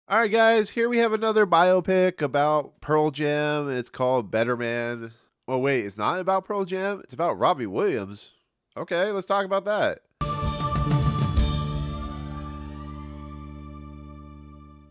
All right, guys, here we have another biopic about Pearl Jam. It's called Better Man. Oh, wait, it's not about Pearl Jam. It's about Robbie Williams. Okay, let's talk about that.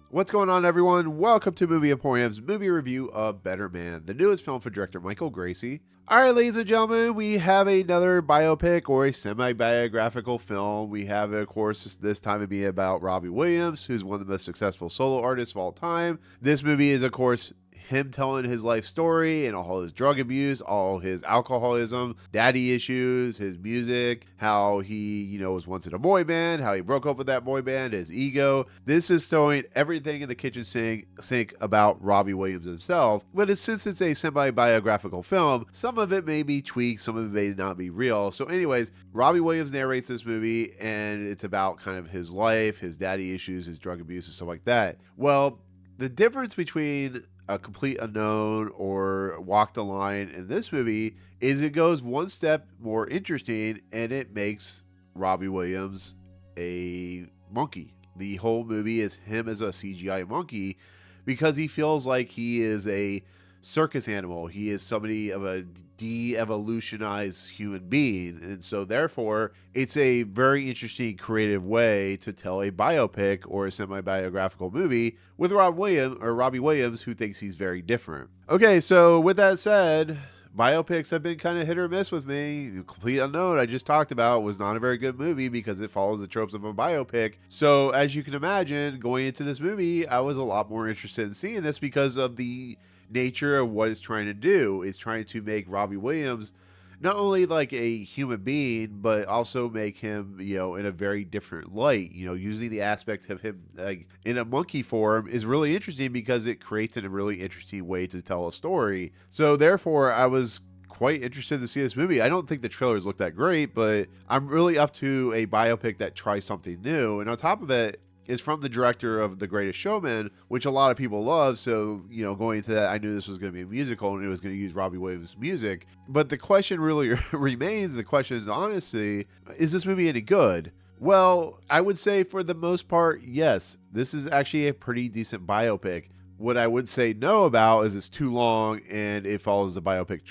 What's going on, everyone? Welcome to Movie Emporium's movie review of Better Man, the newest film for director Michael Gracey. All right, ladies and gentlemen, we have another biopic or a semi-biographical film. We have it, of course, this time to be about Robbie Williams, who's one of the most successful solo artists of all time. This movie is, of course, him telling his life story and all his drug abuse, all his alcoholism, daddy issues, his music, how he, was once in a boy band, how he broke up with that boy band, his ego. This is throwing everything in the kitchen sink about Robbie Williams himself. But since it's a semi-biographical film, some of it may be tweaked, some of it may not be real. So anyways, Robbie Williams narrates this movie, and it's about kind of his life, his daddy issues, his drug abuse, and stuff like that. Well, the difference between a complete unknown or Walk the Line in this movie is it goes one step more interesting, and it makes Robbie Williams a monkey. The whole movie is him as a CGI monkey because he feels like he is a circus animal. He is somebody of a de-evolutionized human being. And so therefore, it's a very interesting creative way to tell a biopic or a semi-biographical movie with Robbie Williams, who thinks he's very different. Okay, so with that said, biopics have been kind of hit or miss with me. Complete Unknown, I just talked about, was not a very good movie because it follows the tropes of a biopic. So as you can imagine, going into this movie, I was a lot more interested in seeing this because of the nature of what it's trying to do. Is trying to make Robbie Williams not only like a human being, but also make him, in a very different light. Using the aspect of him like in a monkey form is really interesting because it creates a really interesting way to tell a story. So therefore, I was quite interested to see this movie. I don't think the trailers look that great, but I'm really up to a biopic that tries something new. And on top of it, is from the director of The Greatest Showman, which a lot of people love. So, going into that, I knew this was going to be a musical and it was going to use Robbie Williams' music. But the question really remains, the question is honestly, is this movie any good? Well, I would say for the most part, yes. This is actually a pretty decent biopic. What I would say no about is it's too long and it follows the biopic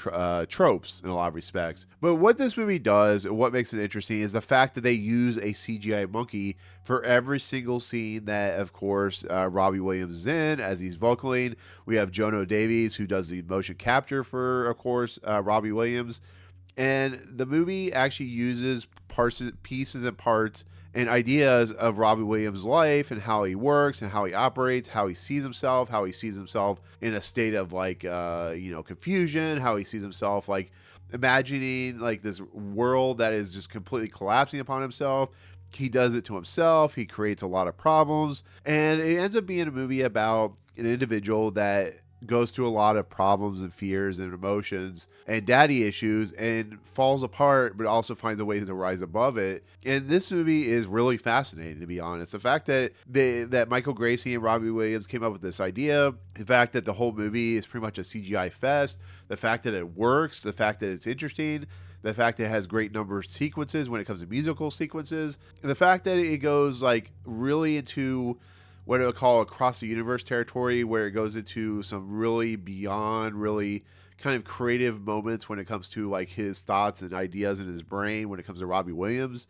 tropes in a lot of respects. But what this movie does, what makes it interesting, is the fact that they use a CGI monkey for every single scene that, of course, Robbie Williams is in as he's vocaling. We have Jonno Davies, who does the motion capture for, of course, Robbie Williams. And the movie actually uses pieces and parts and ideas of Robbie Williams' life and how he works and how he operates, how he sees himself in a state of confusion, how he sees himself like imagining like this world that is just completely collapsing upon himself. He does it to himself. He creates a lot of problems, and it ends up being a movie about an individual that goes through a lot of problems and fears and emotions and daddy issues and falls apart, but also finds a way to rise above it. And this movie is really fascinating, to be honest. The fact that that Michael Gracey and Robbie Williams came up with this idea, the fact that the whole movie is pretty much a CGI fest, the fact that it works, the fact that it's interesting, the fact that it has great number of sequences when it comes to musical sequences, and the fact that it goes like really into what I would call across the universe territory, where it goes into some really beyond, really kind of creative moments when it comes to like his thoughts and ideas in his brain when it comes to Robbie Williams,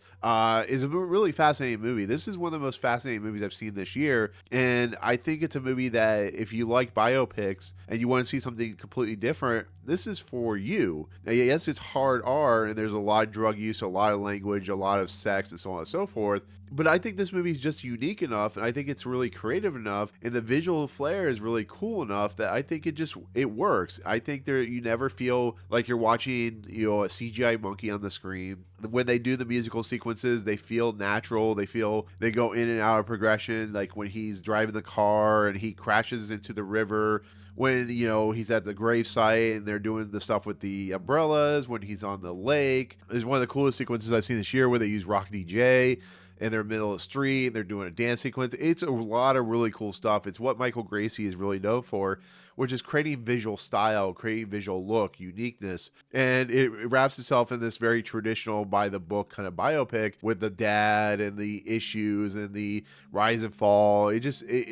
is a really fascinating movie. This is one of the most fascinating movies I've seen this year, and I think it's a movie that if you like biopics and you want to see something completely different, this is for you. Now, yes, it's hard R, and there's a lot of drug use, a lot of language, a lot of sex, and so on and so forth. But I think this movie is just unique enough, and I think it's really creative enough, and the visual flair is really cool enough that I think it works. I think you never feel like you're watching a CGI monkey on the screen. When they do the musical sequences, they feel natural. They go in and out of progression. Like when he's driving the car and he crashes into the river. When he's at the gravesite and they're doing the stuff with the umbrellas. When he's on the lake, there's one of the coolest sequences I've seen this year where they use Rock DJ. and they're in the middle of the street, and they're doing a dance sequence. It's a lot of really cool stuff. It's what Michael Gracey is really known for, which is creating visual style, creating visual look, uniqueness. And it wraps itself in this very traditional by the book kind of biopic with the dad and the issues and the rise and fall.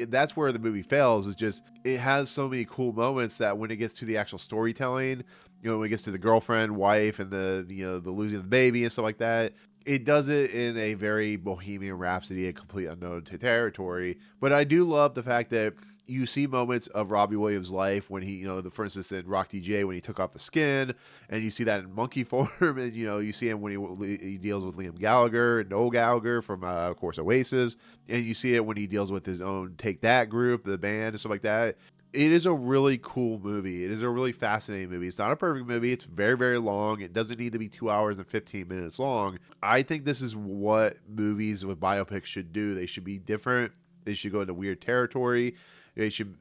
That's where the movie fails. It's just, it has so many cool moments that when it gets to the actual storytelling, when it gets to the girlfriend, wife, and the losing of the baby and stuff like that, it does it in a very Bohemian Rhapsody, a complete unknown territory. But I do love the fact that you see moments of Robbie Williams' life when he, for instance, in Rock DJ, when he took off the skin, and you see that in monkey form, and, you see him when he deals with Liam Gallagher and Noel Gallagher from, of course, Oasis, and you see it when he deals with his own Take That group, the band, and stuff like that. It is a really cool movie. It is a really fascinating movie. It's not a perfect movie. It's very, very long. It doesn't need to be 2 hours and 15 minutes long. I think this is what movies with biopics should do. They should be different. They should go into weird territory. They should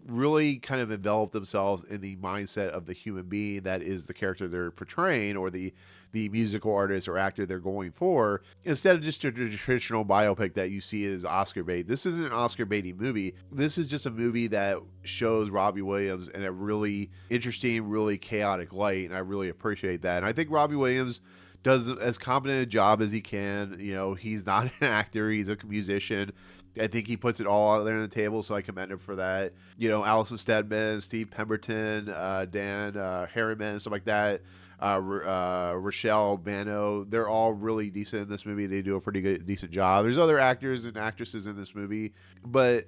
really kind of envelop themselves in the mindset of the human being that is the character they're portraying, or the musical artist or actor they're going for, instead of just a traditional biopic that you see as Oscar bait. This isn't an Oscar baiting movie. This is just a movie that shows Robbie Williams in a really interesting, really chaotic light, and I really appreciate that. And I think Robbie Williams does as competent a job as he can. He's not an actor. He's a musician. I think he puts it all out there on the table, so I commend him for that. Alison Steadman, Steve Pemberton, Dan Herriman, stuff like that. Raechelle, Banno, they're all really decent in this movie. They do a pretty decent job. There's other actors and actresses in this movie, but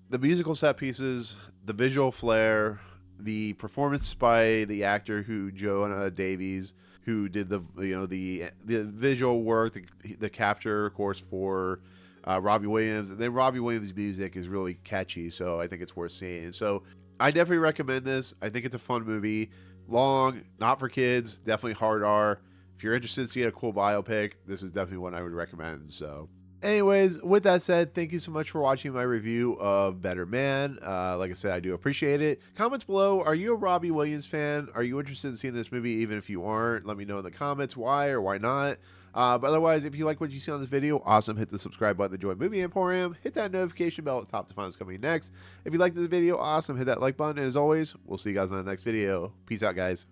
the musical set pieces, the visual flair, the performance by the actor Jonno Davies, who did the visual work, the capture, of course, for Robbie Williams, and then Robbie Williams' music is really catchy, so I think it's worth seeing. So I definitely recommend this. I think it's a fun movie. Long, not for kids, definitely hard R. If you're interested in seeing a cool biopic, this is definitely one I would recommend. So anyways, with that said, thank you so much for watching my review of Better Man. Like I said, I do appreciate it. Comments below, are you a Robbie Williams fan? Are you interested in seeing this movie? Even if you aren't, let me know in the comments why or why not. But otherwise, if you like what you see on this video, awesome. Hit the subscribe button to join Movie Emporium. Hit that notification bell at the top to find what's coming next. If you like this video, awesome. Hit that like button. And as always, we'll see you guys on the next video. Peace out, guys.